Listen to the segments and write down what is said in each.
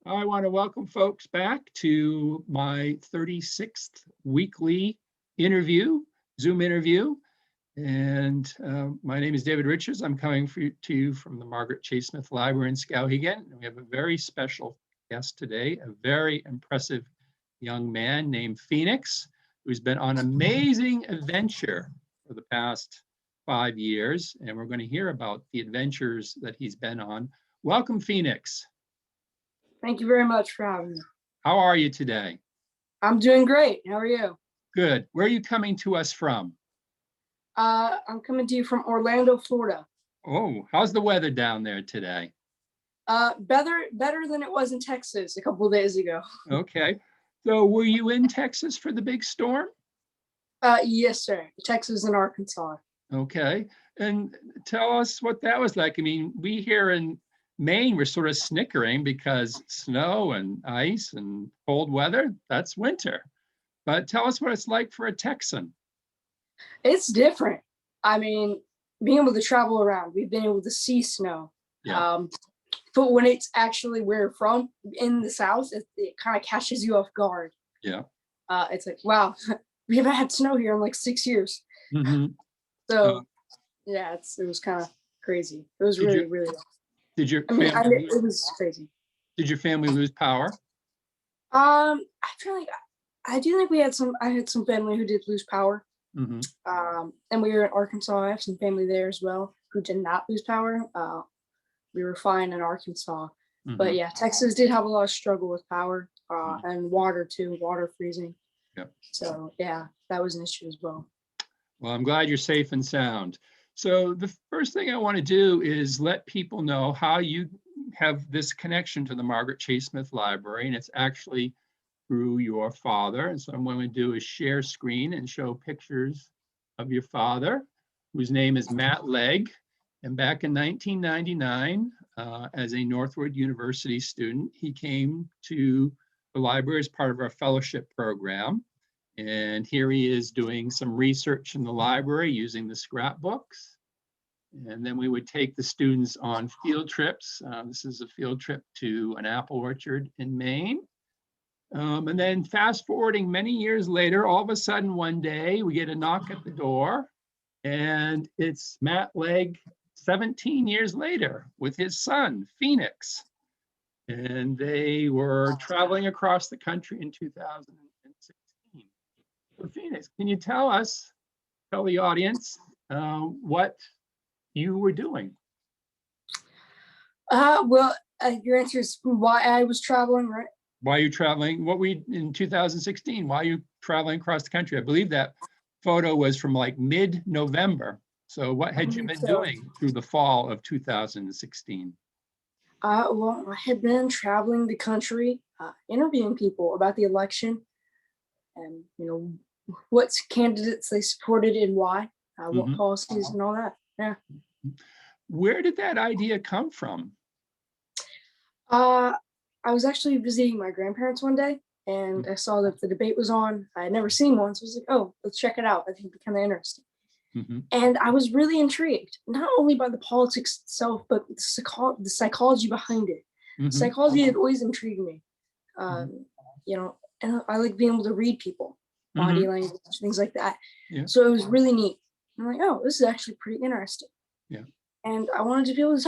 I want to welcome folks back to my 36th weekly interview, Zoom interview. And my name is David Richards. I'm coming to you from the Margaret Chase Smith Library in Skowhegan. We have a very special guest today, a very impressive young man named Phoenix, who's been on an amazing adventure for the past 5 years. And we're going to hear about the adventures that he's been on. Welcome, Phoenix. Thank you very much for having me. How are you today? I'm doing great. How are you? Good. Where are you coming to us from? I'm coming to you from Orlando, Florida. Oh, how's the weather down there today? Better than it was in Texas a couple of days ago. Okay. So were you in Texas for the big storm? Yes, sir. Texas and Arkansas. Okay. And tell us what that was like. I mean, we here in Maine, we're sort of snickering because snow and ice and cold weather, that's winter. But tell us what it's like for a Texan. It's different. I mean, being able to travel around, we've been able to see snow. Yeah. But when it's actually where you're from in the South, it kind of catches you off guard. Yeah. It's like, wow, we haven't had snow here in like 6 years. Mm-hmm. So yeah, it was kind of crazy. It was really. Did your I mean, family, it was crazy. Did your family lose power? I feel like I do think I had some family who did lose power. Mm-hmm. And we were in Arkansas. I have some family there as well who did not lose power. We were fine in Arkansas. Mm-hmm. But yeah, Texas did have a lot of struggle with power and water too, water freezing. Yep. So yeah, that was an issue as well. Well, I'm glad you're safe and sound. So the first thing I want to do is let people know how you have this connection to the Margaret Chase Smith Library, and it's actually through your father. And so what I'm going to do is share screen and show pictures of your father, whose name is Matt Legg. And back in 1999, as a Northwood University student, he came to the library as part of our fellowship program. And here he is doing some research in the library using the scrapbooks. And then we would take the students on field trips. This is a field trip to an apple orchard in Maine. And then fast forwarding many years later, all of a sudden one day we get a knock at the door, and it's Matt Legg 17 years later with his son, Phoenix. And they were traveling across the country in 2016. So Phoenix, can you tell the audience what you were doing? Well, your answer is why I was traveling, right? Why are you traveling? In 2016, why are you traveling across the country? I believe that photo was from like mid-November. So what had you been doing through the fall of 2016? Well, I had been traveling the country, interviewing people about the election and, what candidates they supported and why, what policies and all that. Yeah. Where did that idea come from? I was actually visiting my grandparents one day, and I saw that the debate was on. I had never seen one, so I was like, oh, let's check it out. I think it'd be kind of interesting. Mm-hmm. And I was really intrigued, not only by the politics itself, but the psychology behind it. Mm-hmm. Psychology had always intrigued me. And I like being able to read people, body language, things like that. Yeah. So it was really neat. I'm like, oh, this is actually pretty interesting. Yeah. And I wanted to be able to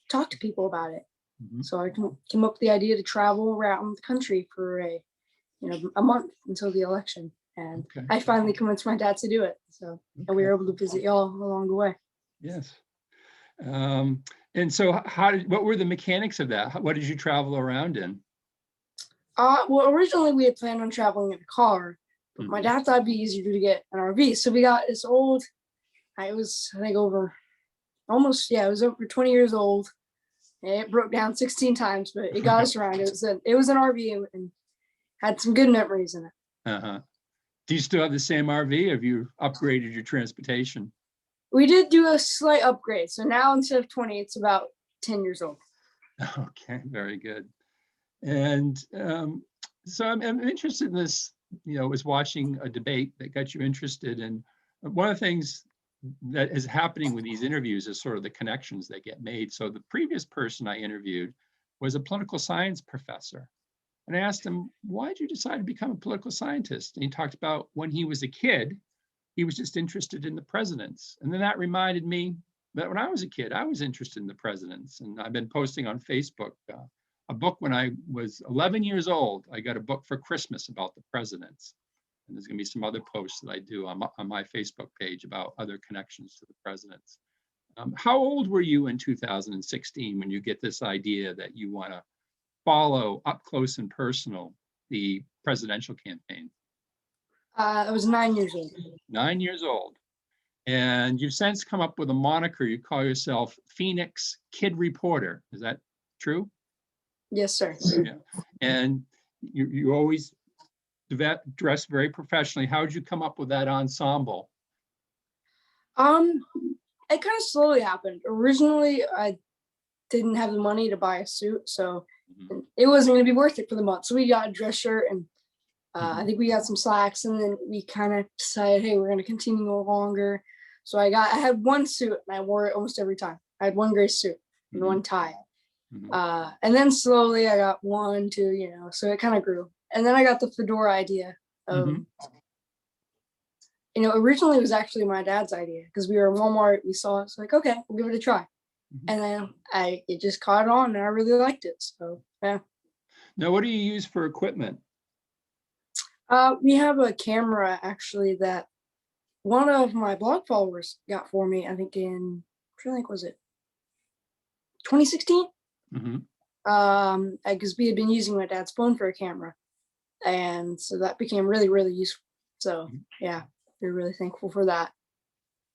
talk to people about it. Mm-hmm. So I came up with the idea to travel around the country for a month until the election. And I finally convinced my dad to do it. So and we were able to visit y'all along the way. Yes. And so what were the mechanics of that? What did you travel around in? Well, originally we had planned on traveling in a car, but my dad thought it'd be easier to get an RV. So we got this old, it was, I think it was over 20 years old. It broke down 16 times, but it got us around. It was an RV and had some good memories in it. Uh-huh. Do you still have the same RV, or have you upgraded your transportation? We did do a slight upgrade. So now instead of 20, it's about 10 years old. Okay, very good. And so I'm interested in this, was watching a debate that got you interested. And one of the things that is happening with these interviews is sort of the connections that get made. So the previous person I interviewed was a political science professor. And I asked him, why did you decide to become a political scientist? And he talked about when he was a kid, he was just interested in the presidents. And then that reminded me that when I was a kid, I was interested in the presidents. And I've been posting on Facebook a book when I was 11 years old. I got a book for Christmas about the presidents. And there's going to be some other posts that I do on my Facebook page about other connections to the presidents. How old were you in 2016 when you get this idea that you want to follow up close and personal the presidential campaign? I was 9 years old. 9 years old. And you've since come up with a moniker. You call yourself Phoenix Kid Reporter. Is that true? Yes, sir. Yeah. And you always dress very professionally. How did you come up with that ensemble? It kind of slowly happened. Originally, I didn't have the money to buy a suit, so it wasn't going to be worth it for the month. So we got a dress shirt, and I think we got some slacks, and then we kind of decided, hey, we're going to continue no longer. So I had one suit, and I wore it almost every time. I had one gray suit and one tie. And then slowly I got one, two, so it kind of grew. And then I got the fedora idea of, originally it was actually my dad's idea because we were in Walmart, we saw it, it's like, okay, we'll give it a try. And then it just caught on and I really liked it. So, yeah. Now, what do you use for equipment? We have a camera actually that one of my blog followers got for me, I think was it 2016? Because we had been using my dad's phone for a camera. And so that became really, really useful. So yeah, we're really thankful for that.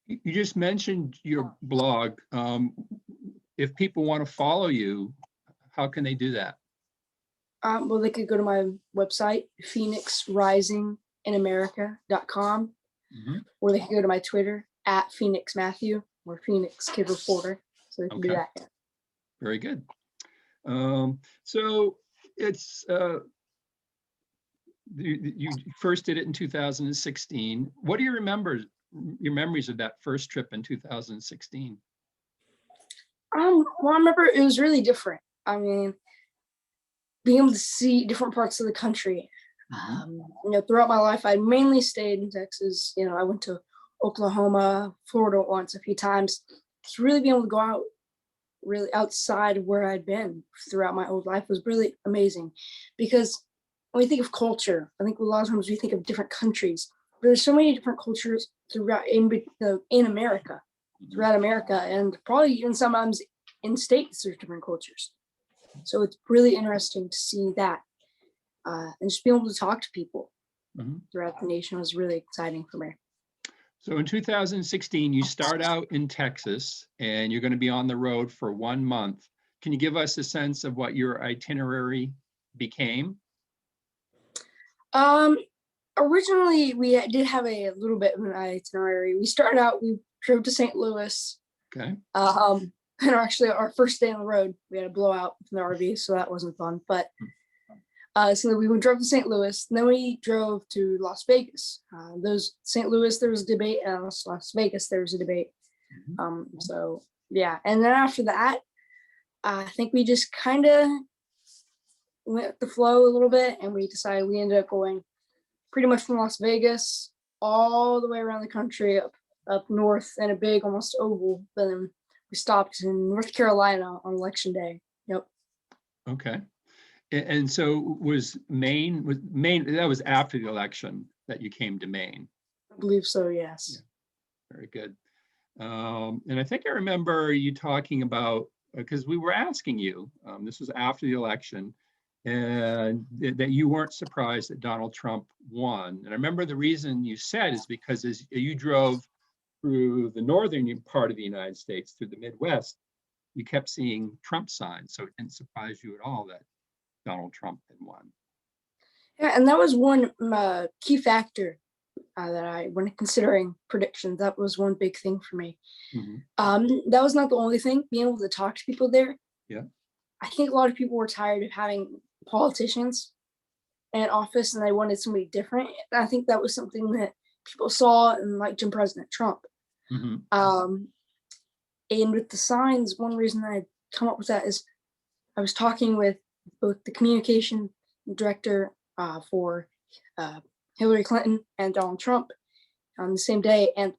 You just mentioned your blog. If people want to follow you, how can they do that? Well, they could go to my website, phoenixrisinginamerica.com, or they could go to my Twitter at Phoenix Matthew or Phoenix Kid Reporter. So they can do that. Very good. So it's you first did it in 2016. What do you remember? Your memories of that first trip in 2016? Well, I remember it was really different. I mean, being able to see different parts of the country. Throughout my life, I mainly stayed in Texas. I went to Oklahoma, Florida once a few times. Just really being able to go out, really outside of where I'd been throughout my whole life was really amazing. Because when we think of culture, I think a lot of times we think of different countries, but there's so many different cultures throughout in America, throughout America, and probably even sometimes in states there's different cultures. So it's really interesting to see that, and just being able to talk to people throughout the nation was really exciting for me. So in 2016, you start out in Texas, and you're going to be on the road for 1 month. Can you give us a sense of what your itinerary became? Originally, we did have a little bit of an itinerary. We started out, we drove to St. Louis. Okay. And actually, our first day on the road, we had a blowout in the RV, so that wasn't fun. But so we drove to St. Louis, and then we drove to Las Vegas. St. Louis, there was a debate, and Las Vegas, there was a debate. So yeah, and then after that, I think we just kind of went with the flow a little bit, and we decided we ended up going pretty much from Las Vegas all the way around the country up north in a big almost oval. Then we stopped in North Carolina on Election Day. Yep. Okay. And so was Maine, that was after the election that you came to Maine? I believe so, yes. Yeah. Very good. And I think I remember you talking about, because we were asking you, this was after the election, and that you weren't surprised that Donald Trump won. And I remember the reason you said is because as you drove through the northern part of the United States, through the Midwest, you kept seeing Trump signs. So it didn't surprise you at all that Donald Trump had won. Yeah, and that was one key factor that when considering predictions, that was one big thing for me. That was not the only thing, being able to talk to people there. Yeah. I think a lot of people were tired of having politicians in office and they wanted somebody different. And I think that was something that people saw and liked in President Trump. And with the signs, one reason I come up with that is I was talking with both the communication director for Hillary Clinton and Donald Trump on the same day, and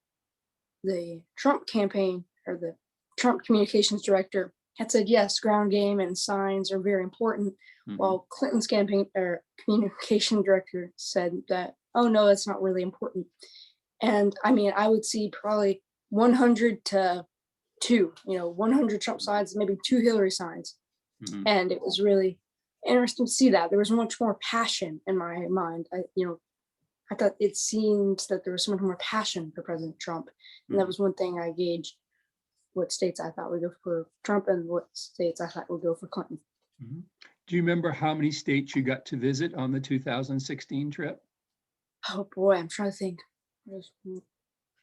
the Trump campaign, or the Trump communications director, had said, yes, ground game and signs are very important, while Clinton's campaign or communication director said that, oh no, that's not really important. And I mean, I would see probably 100 to 2, 100 Trump signs, maybe 2 Hillary signs. And it was really interesting to see that. There was much more passion in my mind. I thought it seemed that there was so much more passion for President Trump. And that was one thing I gauged, what states I thought would go for Trump and what states I thought would go for Clinton. Do you remember how many states you got to visit on the 2016 trip? Oh boy, I'm trying to think. I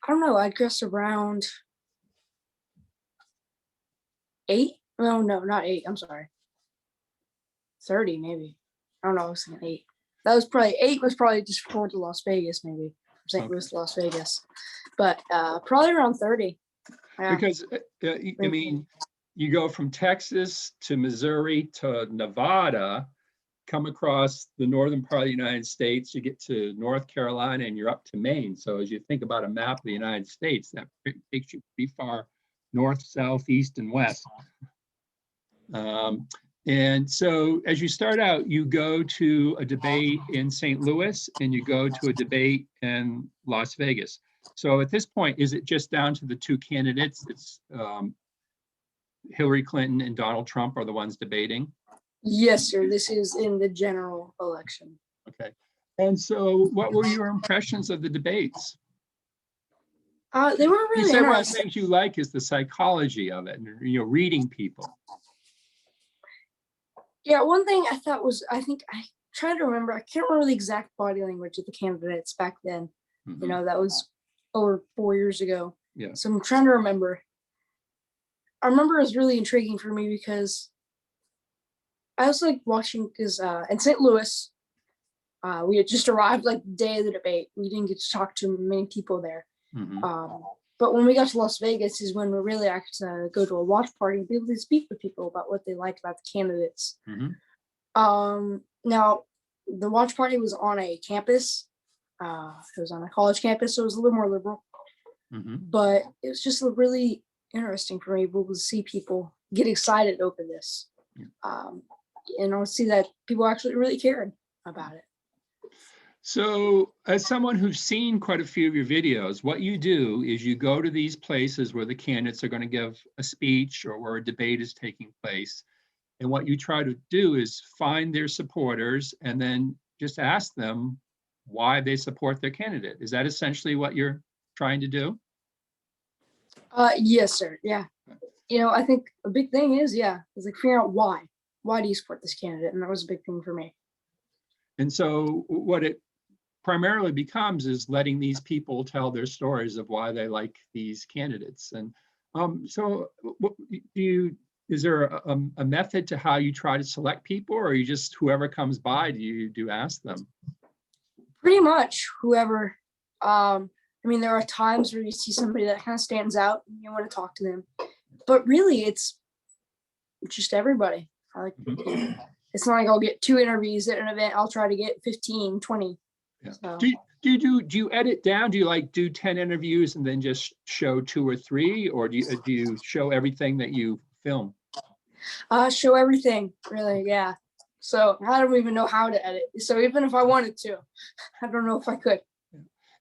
don't know, I guess around 8? No, not 8, I'm sorry. 30 maybe. I don't know, I was thinking 8. That was probably 8 was probably just before to Las Vegas, maybe. St. Louis to Las Vegas. But probably around 30. Yeah. Because, I mean, you go from Texas to Missouri to Nevada, come across the northern part of the United States, you get to North Carolina, and you're up to Maine. So as you think about a map of the United States, that takes you pretty far north, south, east, and west. And so as you start out, you go to a debate in St. Louis and you go to a debate in Las Vegas. So at this point, is it just down to the 2 candidates? It's Hillary Clinton and Donald Trump are the ones debating? Yes, sir. This is in the general election. Okay. And so what were your impressions of the debates? They were really interesting. One of the interesting. things you like is the psychology of it, and reading people. Yeah, one thing I thought was, I trying to remember, I can't remember the exact body language of the candidates back then. That was over 4 years ago. Yeah. So I'm trying to remember. I remember it was really intriguing for me because I was like watching, because in St. Louis, we had just arrived like the day of the debate. We didn't get to talk to many people there. But when we got to Las Vegas is when we really got to go to a watch party and be able to speak with people about what they liked about the candidates. Now, the watch party was on a campus. It was on a college campus, so it was a little more liberal. But it was just really interesting for me to be able to see people get excited over this. And I see that people actually really cared about it. So as someone who's seen quite a few of your videos, what you do is you go to these places where the candidates are going to give a speech or where a debate is taking place. And what you try to do is find their supporters and then just ask them why they support their candidate. Is that essentially what you're trying to do? Yes, sir. Yeah. I think a big thing is like figuring out why. Why do you support this candidate? And that was a big thing for me. And so what it primarily becomes is letting these people tell their stories of why they like these candidates. And so is there a method to how you try to select people, or you just whoever comes by, do you ask them? Pretty much whoever. There are times where you see somebody that kind of stands out and you want to talk to them, but really it's just everybody. It's not like I'll get 2 interviews at an event. I'll try to get 15, 20. Yeah. So. Do you edit down? Do you do 10 interviews and then just show 2 or 3, or do you show everything that you film? Show everything, really, yeah. So I don't even know how to edit. So even if I wanted to, I don't know if I could.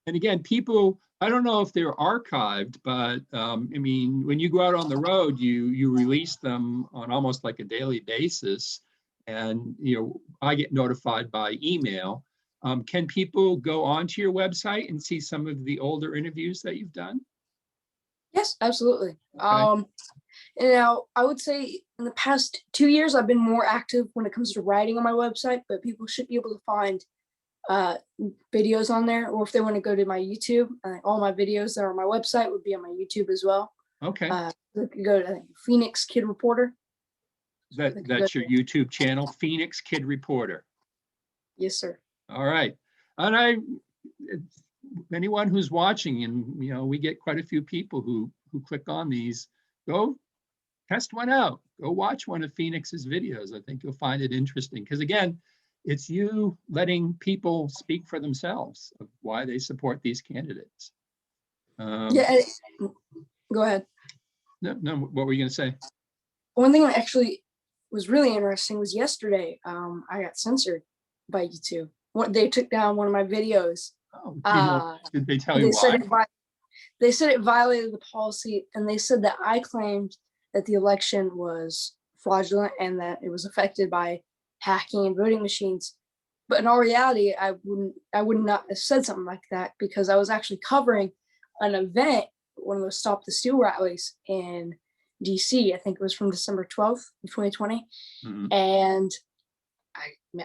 And again, people, I don't know if they're archived, but when you go out on the road, you release them on almost like a daily basis. And, I get notified by email. Can people go onto your website and see some of the older interviews that you've done? Yes, absolutely. Okay. Now, I would say in the past 2 years, I've been more active when it comes to writing on my website, but people should be able to find videos on there, or if they want to go to my YouTube, all my videos that are on my website would be on my YouTube as well. Okay. They could go to Phoenix Kid Reporter. That's your YouTube channel, Phoenix Kid Reporter. Yes, sir. All right. And anyone who's watching, and we get quite a few people who click on these, go test one out. go watch one of Phoenix's videos. I think you'll find it interesting because, again, it's you letting people speak for themselves of why they support these candidates. Yeah, go ahead. No, what were you going to say? One thing that actually was really interesting was yesterday, I got censored by YouTube. They took down one of my videos. Oh, did they tell you why? They said it violated the policy, and they said that I claimed that the election was fraudulent and that it was affected by hacking and voting machines. But in all reality, I would not have said something like that because I was actually covering an event, one of those Stop the Steal rallies in DC. I think it was from December 12th of 2020. And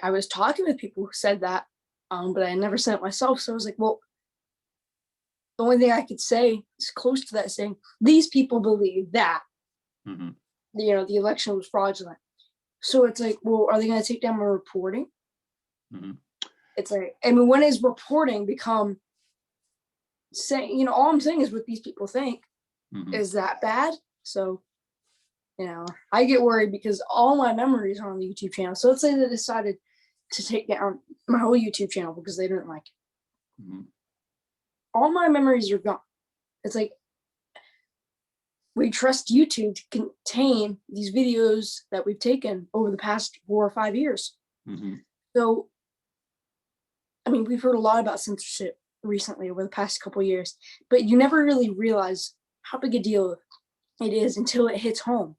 I was talking with people who said that, but I never said it myself. So I was like, well, the only thing I could say is close to that saying, these people believe that, the election was fraudulent. So it's like, well, are they going to take down my reporting? It's like, I mean, when is reporting become saying, all I'm saying is what these people think. Is that bad? So, I get worried because all my memories are on the YouTube channel. So let's say they decided to take down my whole YouTube channel because they didn't like it. All my memories are gone. It's like, we trust YouTube to contain these videos that we've taken over the past 4 or 5 years. So, I mean, we've heard a lot about censorship recently over the past couple of years, but you never really realize how big a deal it is until it hits home.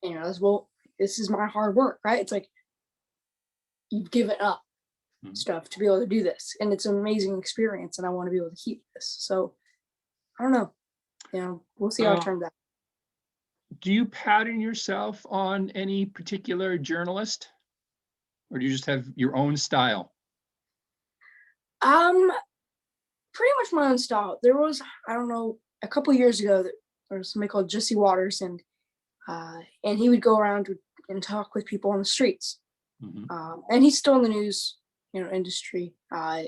As well, this is my hard work, right? It's like you've given up stuff to be able to do this, and it's an amazing experience, and I want to be able to keep this. So I don't know, we'll see how it turns out. Do you pattern yourself on any particular journalist, or do you just have your own style? Pretty much my own style. There was, I don't know, a couple of years ago, there was somebody called Jesse Waters, and he would go around and talk with people on the streets. And he's still in the news, industry.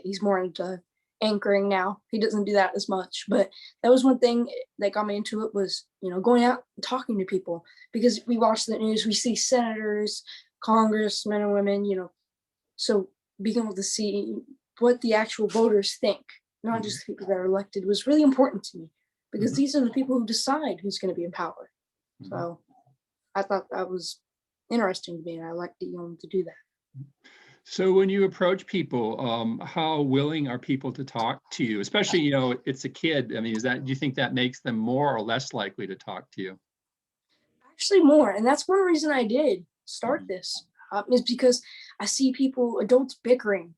He's more into anchoring now. He doesn't do that as much, but that was one thing that got me into it was, going out and talking to people, because we watch the news, we see senators, congressmen and women, so being able to see what the actual voters think, not just the people that are elected, was really important to me, because these are the people who decide who's going to be in power. So I thought that was interesting to me, and I like to do that. So when you approach people, how willing are people to talk to you? Especially, it's a kid. I mean, do you think that makes them more or less likely to talk to you? Actually more, and that's one reason I did start this, is because I see adults bickering,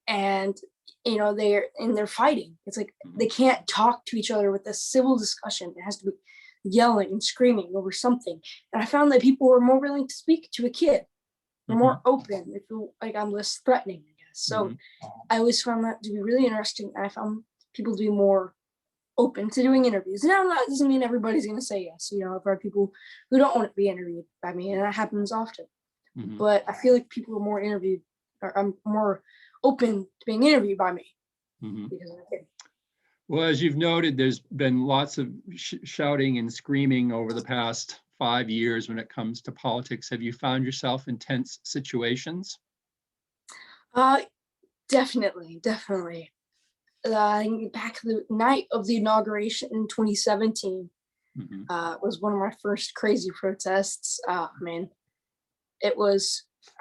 and they're fighting. It's like they can't talk to each other with a civil discussion. It has to be yelling and screaming over something. And I found that people were more willing to speak to a kid. They're more open. They feel like I'm less threatening, I guess. So I always found that to be really interesting. And I found people to be more open to doing interviews. Now, that doesn't mean everybody's going to say yes. I've heard people who don't want to be interviewed by me, and that happens often. But I feel like people are more open to being interviewed by me. Because of it. Well, as you've noted, there's been lots of shouting and screaming over the past 5 years when it comes to politics. Have you found yourself in tense situations? Definitely. I think back the night of the inauguration in 2017 was one of my first crazy protests. Man, I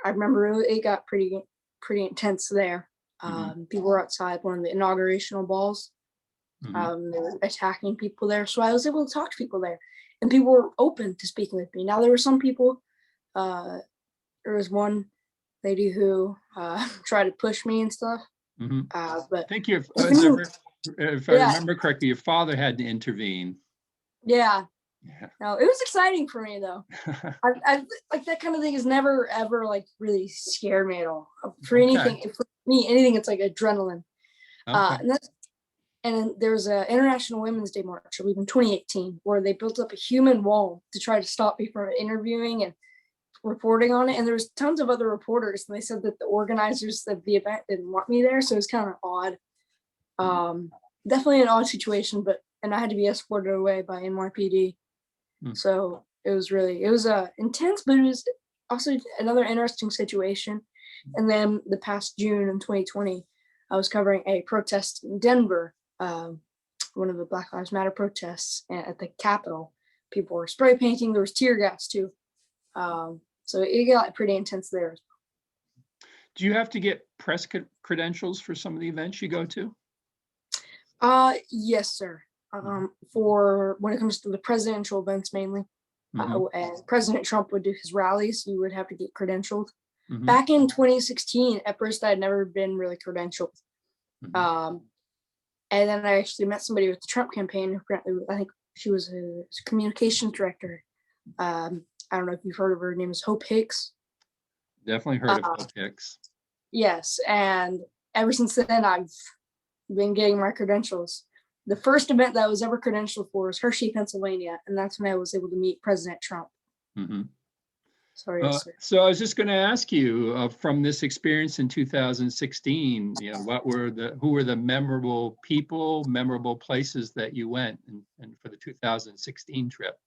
remember it got pretty intense there. People were outside one of the inaugurational balls. They were attacking people there. So I was able to talk to people there, and people were open to speaking with me. Now, there were some people, there was one lady who tried to push me and stuff. But I think if I remember correctly, your father had to intervene. Yeah. No, it was exciting for me though. I like that kind of thing has never ever really scared me at all. For anything, for me, anything, it's like adrenaline. And then there was a International Women's Day march, I believe in 2018, where they built up a human wall to try to stop me from interviewing and reporting on it. And there was tons of other reporters, and they said that the organizers of the event didn't want me there, so it was kind of odd. Definitely an odd situation, and I had to be escorted away by NYPD. So It was intense, but it was also another interesting situation. And then the past June in 2020, I was covering a protest in Denver, one of the Black Lives Matter protests at the Capitol. People were spray painting. There was tear gas too. So it got pretty intense there. Do you have to get press credentials for some of the events you go to? Yes, sir. For when it comes to the presidential events mainly, and President Trump would do his rallies, you would have to get credentialed. Back in 2016, at first I had never been really credentialed. And then I actually met somebody with the Trump campaign who currently, I think she was a communications director. I don't know if you've heard of her. Her name is Hope Hicks. Definitely heard of Hope Hicks. Yes, and ever since then, I've been getting my credentials. The first event that I was ever credentialed for was Hershey, Pennsylvania, and that's when I was able to meet President Trump. Sorry, sir. So I was just going to ask you, from this experience in 2016, who were the memorable people, memorable places that you went, and for the 2016 trip?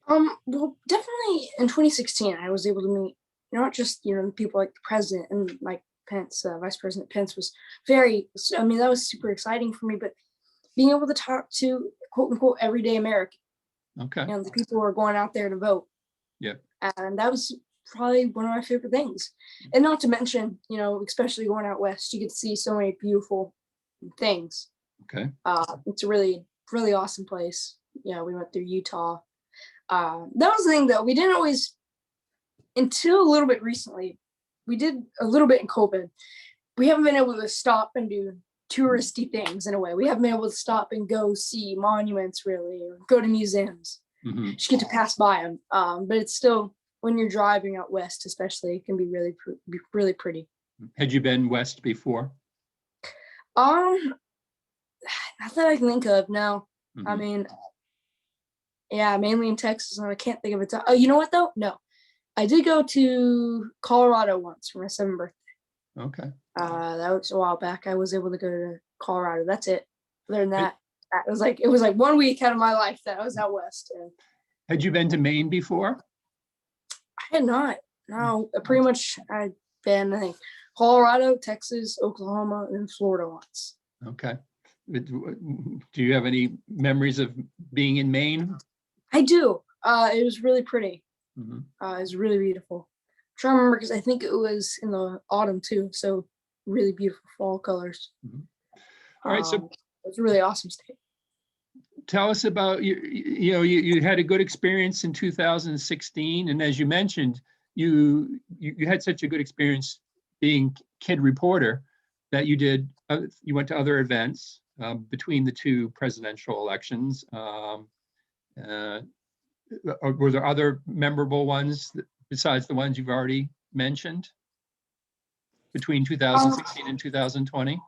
Well, definitely in 2016, I was able to meet not just people like the president and Mike Pence, Vice President Pence was that was super exciting for me, but being able to talk to quote unquote everyday American, the people who are going out there to vote. Yeah. And that was probably one of my favorite things. And not to mention, especially going out west, you get to see so many beautiful things. Okay. It's a really, really awesome place. Yeah, we went through Utah. That was the thing though, we didn't always, until a little bit recently, we did a little bit in COVID. We haven't been able to stop and do touristy things in a way. We haven't been able to stop and go see monuments really, or go to museums. Just get to pass by them. But it's still, when you're driving out west, especially, it can be really pretty. Had you been west before? Not that I can think of. No. I mean, yeah, mainly in Texas, and I can't think of it. Oh, you know what though? No, I did go to Colorado once for my 7th birthday. Okay. That was a while back. I was able to go to Colorado. That's it. Other than that, it was like 1 week out of my life that I was out west. And had you been to Maine before? I had not. No, pretty much I'd been, I think, Colorado, Texas, Oklahoma, and Florida once. Okay. Do you have any memories of being in Maine? I do. It was really pretty. It was really beautiful. I'm trying to remember because I think it was in the autumn too. So really beautiful fall colors. All right. So it's a really awesome state. Tell us about you had a good experience in 2016, and as you mentioned, you had such a good experience being kid reporter that you went to other events between the two presidential elections. Were there other memorable ones besides the ones you've already mentioned between 2016 and 2020?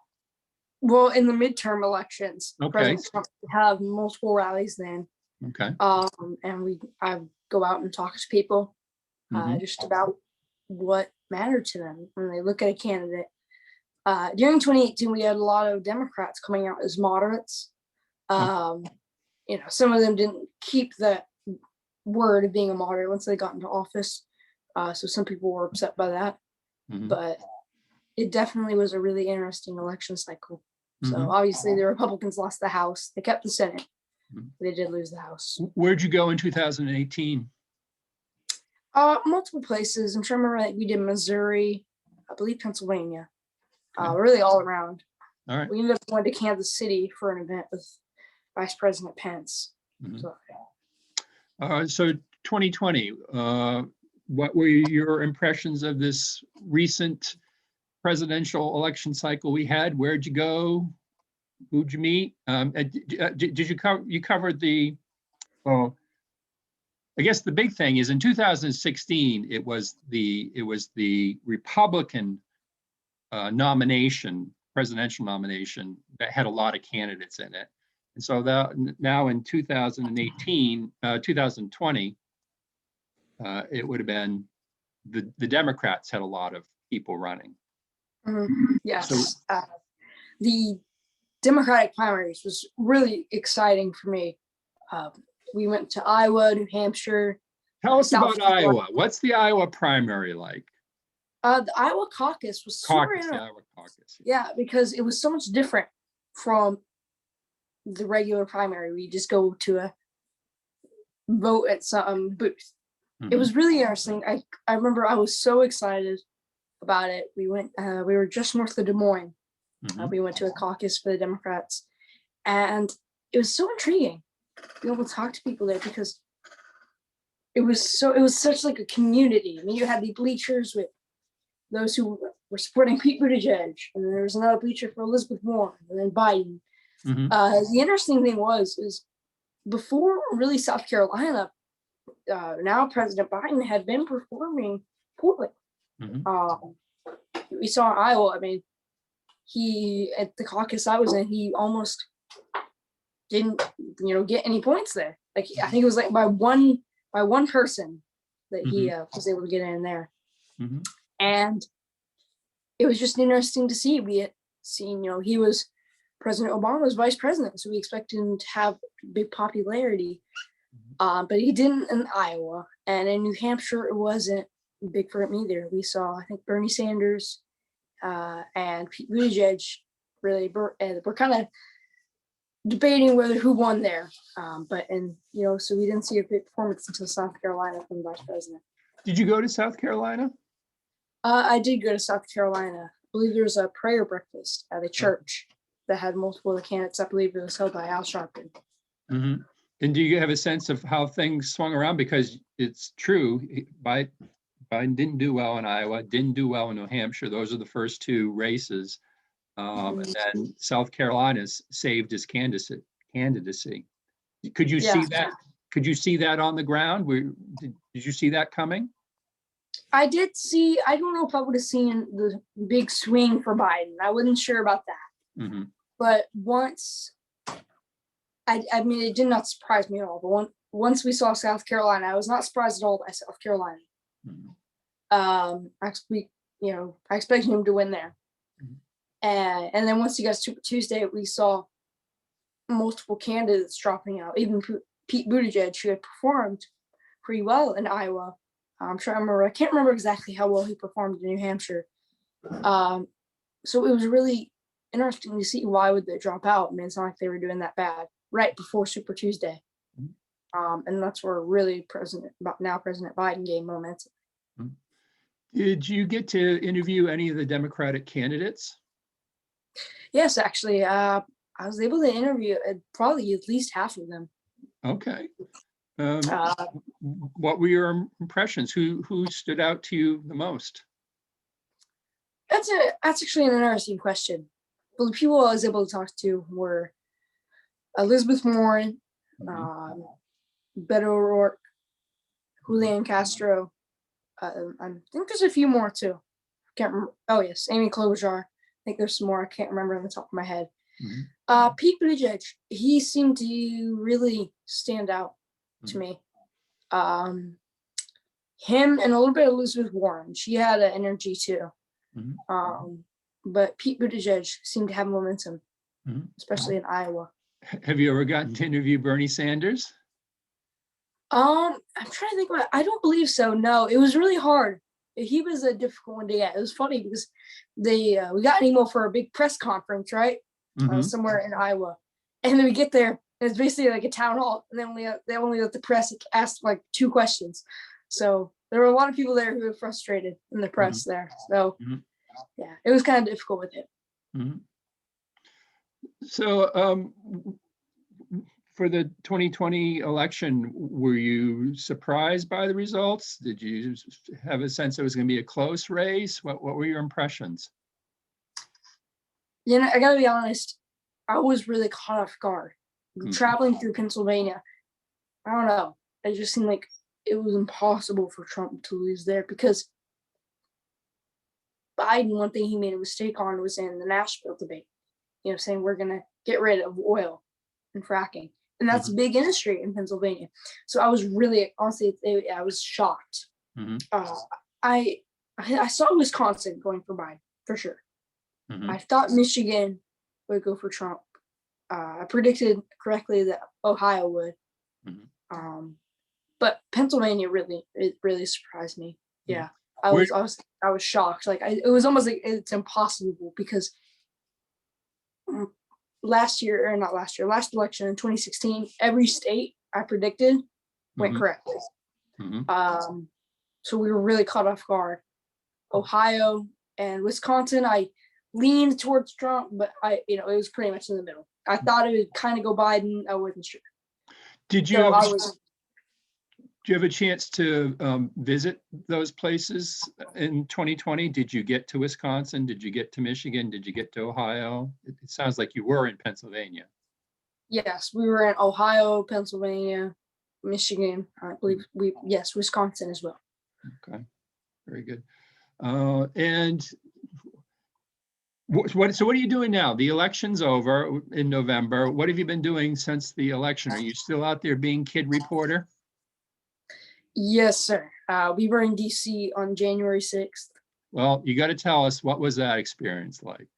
Well, in the midterm elections, President Trump would have multiple rallies then. Okay. And I go out and talk to people just about what mattered to them when they look at a candidate. During 2018, we had a lot of Democrats coming out as moderates. Some of them didn't keep the word of being a moderate once they got into office. So some people were upset by that. But it definitely was a really interesting election cycle. So obviously the Republicans lost the House. They kept the Senate. They did lose the House. Where'd you go in 2018? Multiple places. I'm trying to remember, we did Missouri, I believe Pennsylvania. Really all around. All right. We ended up going to Kansas City for an event with Vice President Pence. So 2020, what were your impressions of this recent presidential election cycle we had? Where'd you go? Who'd you meet? Did you covered the, well, I guess the big thing is in 2016, it was the Republican presidential nomination that had a lot of candidates in it. And so that now in 2020, it would have been the Democrats had a lot of people running. Yes. So, the Democratic primaries was really exciting for me. we went to Iowa, New Hampshire. Tell us South about Iowa. What's the Iowa primary like? The Iowa caucus was super the Iowa caucus. Yeah, because it was so much different from the regular primary. We just go to a vote at some booth. It was really interesting. I remember I was so excited about it. We went. We were just north of Des Moines. We went to a caucus for the Democrats, and it was so intriguing being able to talk to people there because it was such like a community. I mean, you had the bleachers with those who were supporting Pete Buttigieg, and then there was another bleacher for Elizabeth Warren, and then Biden. The interesting thing is before really South Carolina, now President Biden had been performing poorly. We saw in Iowa, I mean, he, at the caucus I was in, he almost didn't, get any points there. Like, I think it was like by one person that he was able to get in there. And it was just interesting to see. We had seen, he was President Obama's vice president, so we expected him to have big popularity. But he didn't in Iowa, and in New Hampshire, it wasn't big for him either. We saw, I think, Bernie Sanders and Pete Buttigieg really we're kind of debating who won there. So we didn't see a big performance until South Carolina from the vice president. Did you go to South Carolina? I did go to South Carolina. I believe there was a prayer breakfast at a church that had multiple of the candidates. I believe it was held by Al Sharpton. And do you have a sense of how things swung around? Because it's true, Biden didn't do well in Iowa, didn't do well in New Hampshire. Those are the first two races. And then South Carolina's saved his candidacy. Could you see that? Could you see that on the ground? Did you see that coming? I did see. I don't know if I would have seen the big swing for Biden. I wasn't sure about that. But once, I mean, it did not surprise me at all. But once we saw South Carolina, I was not surprised at all by South Carolina. Actually, I expected him to win there. And then once he got Super Tuesday, we saw multiple candidates dropping out. Even Pete Buttigieg, who had performed pretty well in Iowa. I can't remember exactly how well he performed in New Hampshire. So it was really interesting to see why would they drop out. I mean, it's not like they were doing that bad right before Super Tuesday. And that's where really President Biden gained momentum. Did you get to interview any of the Democratic candidates? Yes, actually, I was able to interview probably at least half of them. Okay. What were your impressions? Who stood out to you the most? That's actually an interesting question. Well, the people I was able to talk to were Elizabeth Warren, Beto O'Rourke, Julian Castro. I think there's a few more too. Can't remember. Oh yes, Amy Klobuchar. I think there's some more. I can't remember on the top of my head. Pete Buttigieg, he seemed to really stand out to me. Him and a little bit of Elizabeth Warren. She had an energy too. But Pete Buttigieg seemed to have momentum, especially in Iowa. Have you ever gotten to interview Bernie Sanders? I'm trying to think about it. I don't believe so. No, it was really hard. He was a difficult one to get. It was funny because we got an email for a big press conference, right? Somewhere in Iowa. And then we get there, and it's basically like a town hall. And then they only let the press ask like 2 questions. So there were a lot of people there who were frustrated in the press there. So yeah, it was kind of difficult with him. So for the 2020 election, were you surprised by the results? Did you have a sense it was going to be a close race? What were your impressions? I gotta be honest, I was really caught off guard. Traveling through Pennsylvania, I don't know. It just seemed like it was impossible for Trump to lose there because Biden, one thing he made a mistake on was in the Nashville debate, saying we're going to get rid of oil and fracking. And that's a big industry in Pennsylvania. So I was really, honestly, I was shocked. I saw Wisconsin going for Biden, for sure. I thought Michigan would go for Trump. I predicted correctly that Ohio would. But Pennsylvania really surprised me. Yeah, I Where- was shocked. Like it was almost like it's impossible because last election in 2016, every state I predicted went correctly. So we were really caught off guard. Ohio and Wisconsin, I leaned towards Trump, but it was pretty much in the middle. I thought it would kind of go Biden. I wasn't sure. Did you have a chance to visit those places in 2020? Did you get to Wisconsin? Did you get to Michigan? Did you get to Ohio? It sounds like you were in Pennsylvania. Yes, we were in Ohio, Pennsylvania, Michigan. I believe Wisconsin as well. Okay, very good. And so what are you doing now? The election's over in November. What have you been doing since the election? Are you still out there being kid reporter? Yes, sir. We were in DC on January 6th. Well, you got to tell us, what was that experience like?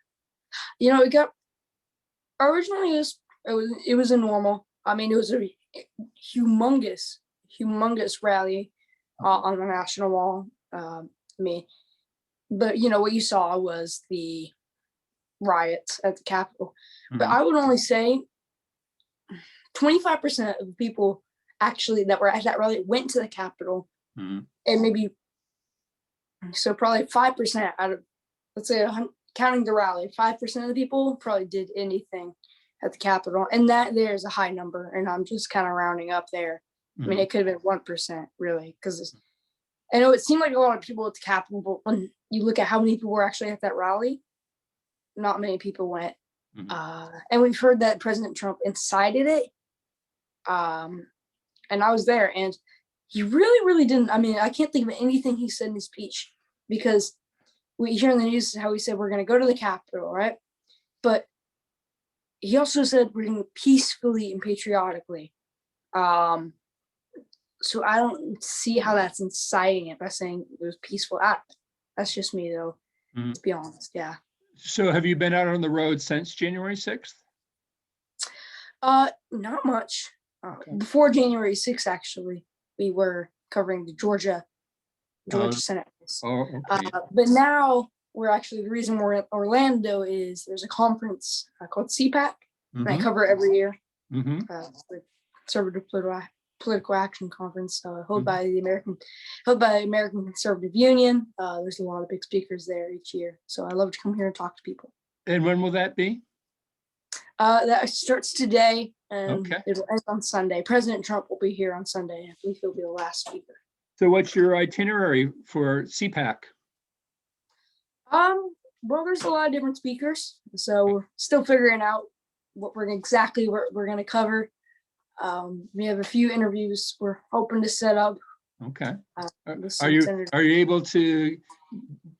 Originally it was a normal. I mean, it was a humongous rally on the National Wall. But what you saw was the riots at the Capitol. But I would only say 25% of the people actually that were at that rally went to the Capitol, and maybe probably 5% out of, let's say, counting the rally, 5% of the people probably did anything at the Capitol, and that there's a high number, and I'm just kind of rounding up there. I mean, it could have been 1% really, because I know it seemed like a lot of people at the Capitol, but when you look at how many people were actually at that rally, not many people went. And we've heard that President Trump incited it. And I was there, and he really didn't. I mean, I can't think of anything he said in his speech, because we hear in the news how he said we're going to go to the Capitol, right? But he also said we're going to peacefully and patriotically. So I don't see how that's inciting it by saying it was peaceful act. That's just me, though, to be honest. Yeah. So have you been out on the road since January 6th? Not much. Okay. Before January 6th, actually, we were covering the Georgia Senate race. Okay. But now the reason we're in Orlando is there's a conference called CPAC, and I cover every year. The Conservative Political Action Conference, held by the American Conservative Union. There's a lot of big speakers there each year, so I love to come here and talk to people. And when will that be? That starts today, and it'll end on Sunday. President Trump will be here on Sunday. I believe he'll be the last speaker. So what's your itinerary for CPAC? Well, there's a lot of different speakers, so we're still figuring out what we're going to cover. We have a few interviews we're hoping to set up. Okay. Are you able to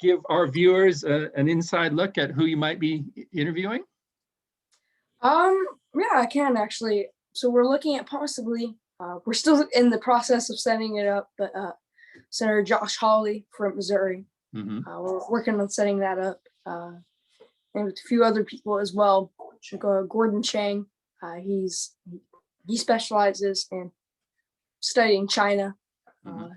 give our viewers an inside look at who you might be interviewing? Yeah, I can actually. So we're looking at possibly, we're still in the process of setting it up, but Senator Josh Hawley from Missouri. We're working on setting that up, and with a few other people as well. Gordon Chang, he specializes in studying China and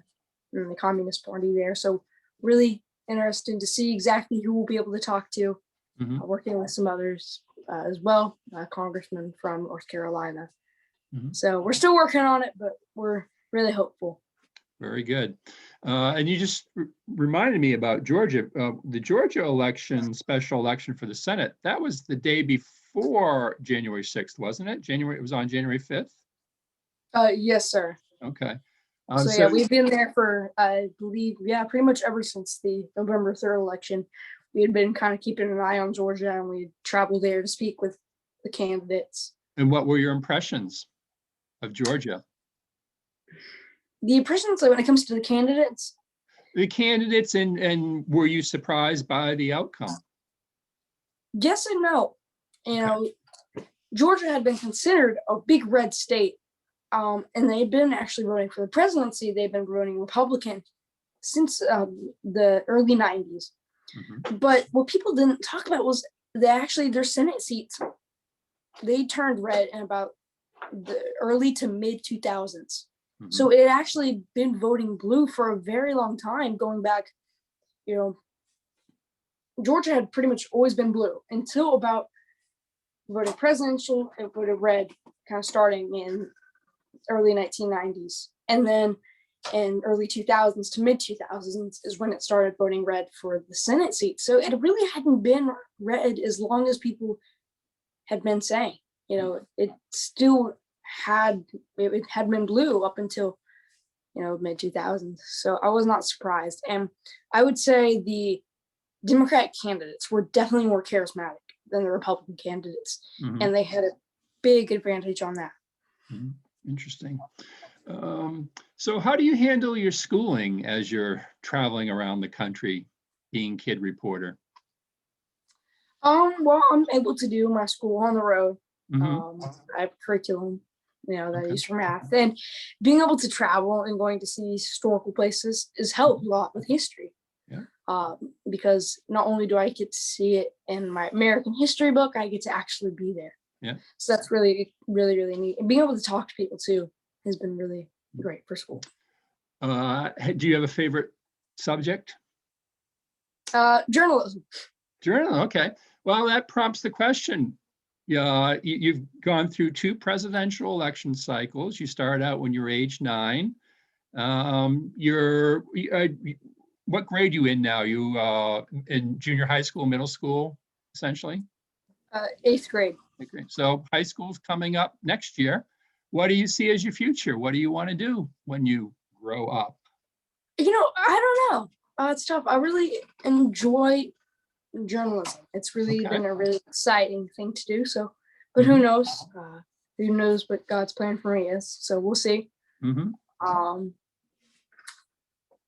the Communist Party there. So really interested to see exactly who we'll be able to talk to. Working with some others as well, congressman from North Carolina. So we're still working on it, but we're really hopeful. Very good. And you just reminded me about Georgia. The Georgia election, special election for the Senate, that was the day before January 6th, wasn't it? It was on January 5th? Yes, sir. Okay. So we've been there for, I believe, pretty much ever since the November 3rd election. We had been kind of keeping an eye on Georgia, and we traveled there to speak with the candidates. And what were your impressions of Georgia? The impressions, like when it comes to the candidates? The candidates, and were you surprised by the outcome? Yes and no. Georgia had been considered a big red state, and they'd been actually voting for the presidency. They've been voting Republican since the early 90s. But what people didn't talk about was their Senate seats, they turned red in about the early to mid 2000s. So it had actually been voting blue for a very long time, going back, Georgia had pretty much always been blue until about voted presidential, it voted red, kind of starting in early 1990s. And then in early 2000s to mid 2000s is when it started voting red for the Senate seat. So it really hadn't been red as long as people had been saying. It still had been blue up until mid 2000s. So I was not surprised. And I would say the Democratic candidates were definitely more charismatic than the Republican candidates, and they had a big advantage on that. Interesting. So how do you handle your schooling as you're traveling around the country, being kid reporter? Well, I'm able to do my school on the road. I have curriculum, that I use for math, and being able to travel and going to see historical places has helped a lot with history. Because not only do I get to see it in my American history book, I get to actually be there. So that's really, really, really neat. And being able to talk to people too has been really great for school. Do you have a favorite subject? Journalism. Journalism, okay. Well, that prompts the question. You've gone through 2 presidential election cycles. You started out when you were age 9. What grade are you in now? You in junior high school, middle school, essentially? 8th grade. So high school's coming up next year. What do you see as your future? What do you want to do when you grow up? I don't know. It's tough. I really enjoy journalism. It's really been a really exciting thing to do. So, but who knows? Who knows what God's plan for me is? So we'll see.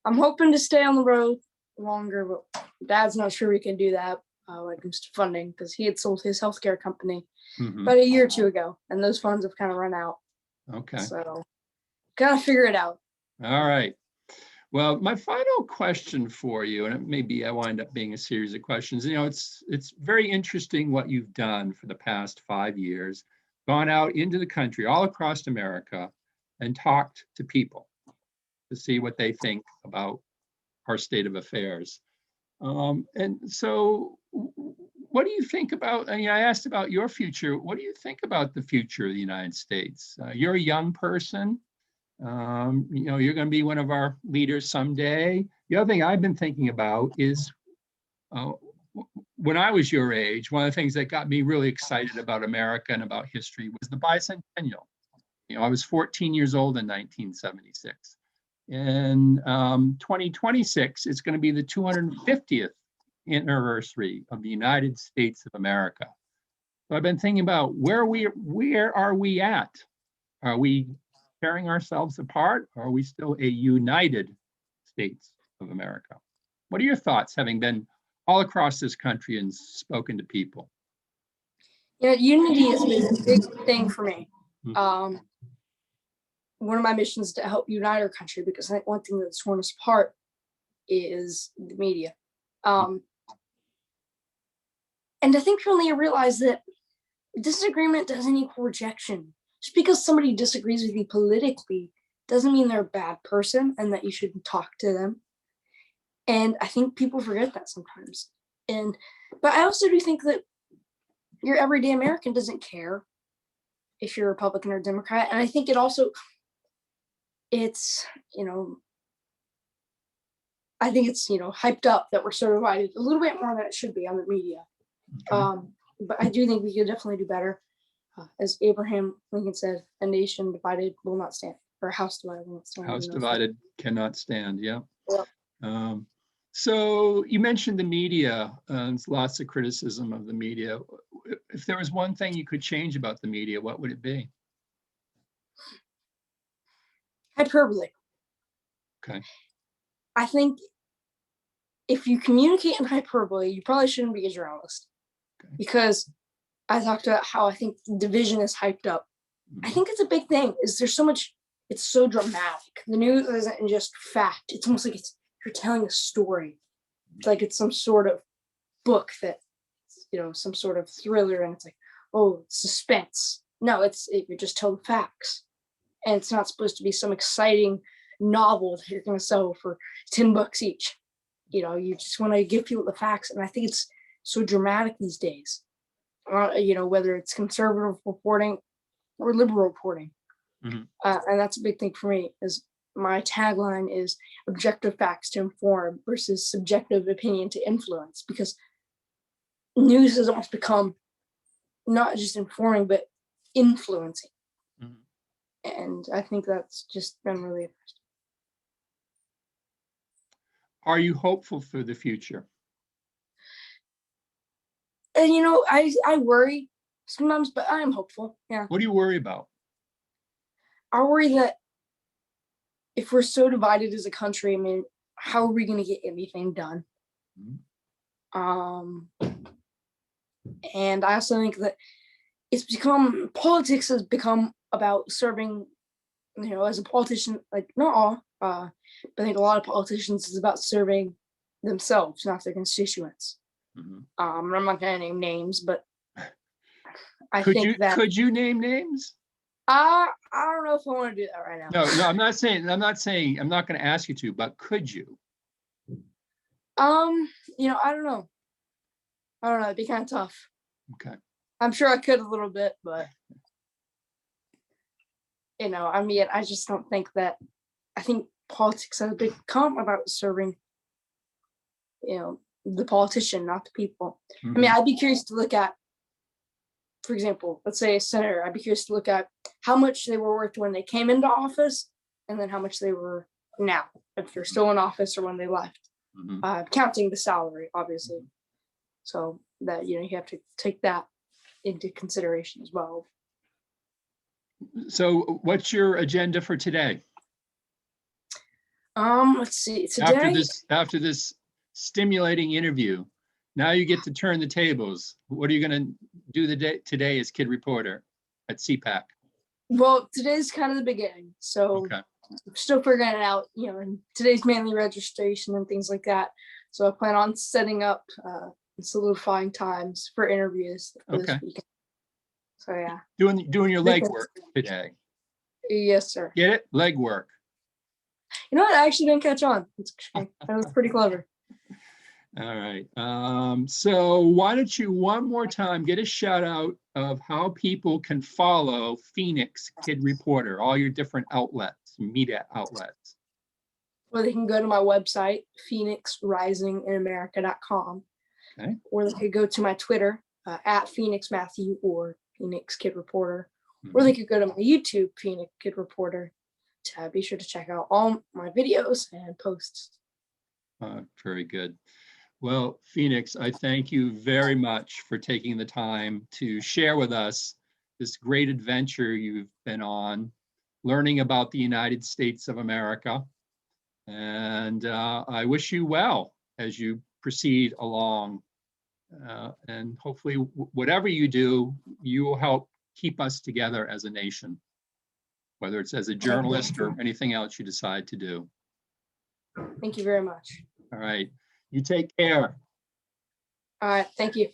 I'm hoping to stay on the road longer, but Dad's not sure we can do that when it comes to funding, because he had sold his healthcare company about a year or 2 ago, and those funds have kind of run out. So gotta figure it out. All right. Well, my final question for you, and it maybe I wind up being a series of questions. It's very interesting what you've done for the past 5 years, gone out into the country, all across America, and talked to people to see what they think about our state of affairs. And so what do you think about, I asked about your future. What do you think about the future of the United States? You're a young person. You're going to be one of our leaders someday. The other thing I've been thinking about is when I was your age, one of the things that got me really excited about America and about history was the bicentennial. I was 14 years old in 1976. In 2026, it's going to be the 250th anniversary of the United States of America. So I've been thinking about where are we at? Are we tearing ourselves apart, or are we still a United States of America? What are your thoughts, having been all across this country and spoken to people? Unity has been a big thing for me. One of my missions is to help unite our country, because I think one thing that's torn us apart is the media. And I think people need to realize that disagreement doesn't equal rejection. Just because somebody disagrees with you politically doesn't mean they're a bad person and that you shouldn't talk to them. And I think people forget that sometimes. But I also do think that your everyday American doesn't care if you're Republican or Democrat. And I think it's I think it's hyped up that we're so divided a little bit more than it should be on the media. But I do think we could definitely do better. As Abraham Lincoln said, a nation divided will not stand, or a house divided will not stand. House divided cannot stand. Yeah. So you mentioned the media. There's lots of criticism of the media. If there was one thing you could change about the media, what would it be? Hyperbole. Okay. I think if you communicate in hyperbole, you probably shouldn't be a journalist. Because I talked about how I think division is hyped up. I think it's a big thing. There's so much, it's so dramatic. The news isn't just fact. It's almost like you're telling a story. It's like it's some sort of book that, some sort of thriller, and it's like, oh, suspense. No, you're just told facts, and it's not supposed to be some exciting novel that you're going to sell for $10 each. You just want to give people the facts, and I think it's so dramatic these days. Whether it's conservative reporting or liberal reporting, and that's a big thing for me. Is my tagline is objective facts to inform versus subjective opinion to influence, because news has almost become not just informing but influencing. And I think that's just been really interesting. Are you hopeful for the future? And I worry sometimes, but I am hopeful. Yeah. What do you worry about? I worry that if we're so divided as a country, I mean, how are we going to get anything done? And I also think that politics has become about serving, as a politician, like not all, but I think a lot of politicians is about serving themselves, not their constituents. I'm not going to name names, but could you name names? I don't know if I want to do that right now. No, I'm not saying, I'm not going to ask you to, but could you? I don't know. It'd be kind of tough. Okay. I'm sure I could a little bit, but I just don't think that. I think politics has become about serving, the politician, not the people. I mean, I'd be curious to look at, for example, let's say a senator. I'd be curious to look at how much they were worth when they came into office, and then how much they were now, if they're still in office or when they left. Counting the salary, obviously. So that, you have to take that into consideration as well. So what's your agenda for today? Let's see. Today, after this stimulating interview, now you get to turn the tables. What are you going to do today as kid reporter at CPAC? Well, today's kind of the beginning, so I'm still figuring it out. And today's mainly registration and things like that. So I plan on setting up and solidifying times for interviews for this weekend. So yeah, doing your leg work today. Yes, sir. Get it? Leg work. You know what? I actually didn't catch on. That was pretty clever. All right. So why don't you one more time get a shout out of how people can follow Phoenix Kid Reporter, all your different outlets, media outlets. Well, they can go to my website, phoenixrisinginamerica.com. Okay. Or they could go to my Twitter, at Phoenix Matthew or Phoenix Kid Reporter. Or they could go to my YouTube, Phoenix Kid Reporter, to be sure to check out all my videos and posts. Very good. Well, Phoenix, I thank you very much for taking the time to share with us this great adventure you've been on, learning about the United States of America. And I wish you well as you proceed along. And hopefully, whatever you do, you will help keep us together as a nation, whether it's as a journalist or anything else you decide to do. Thank you very much. All right. You take care. All right. Thank you.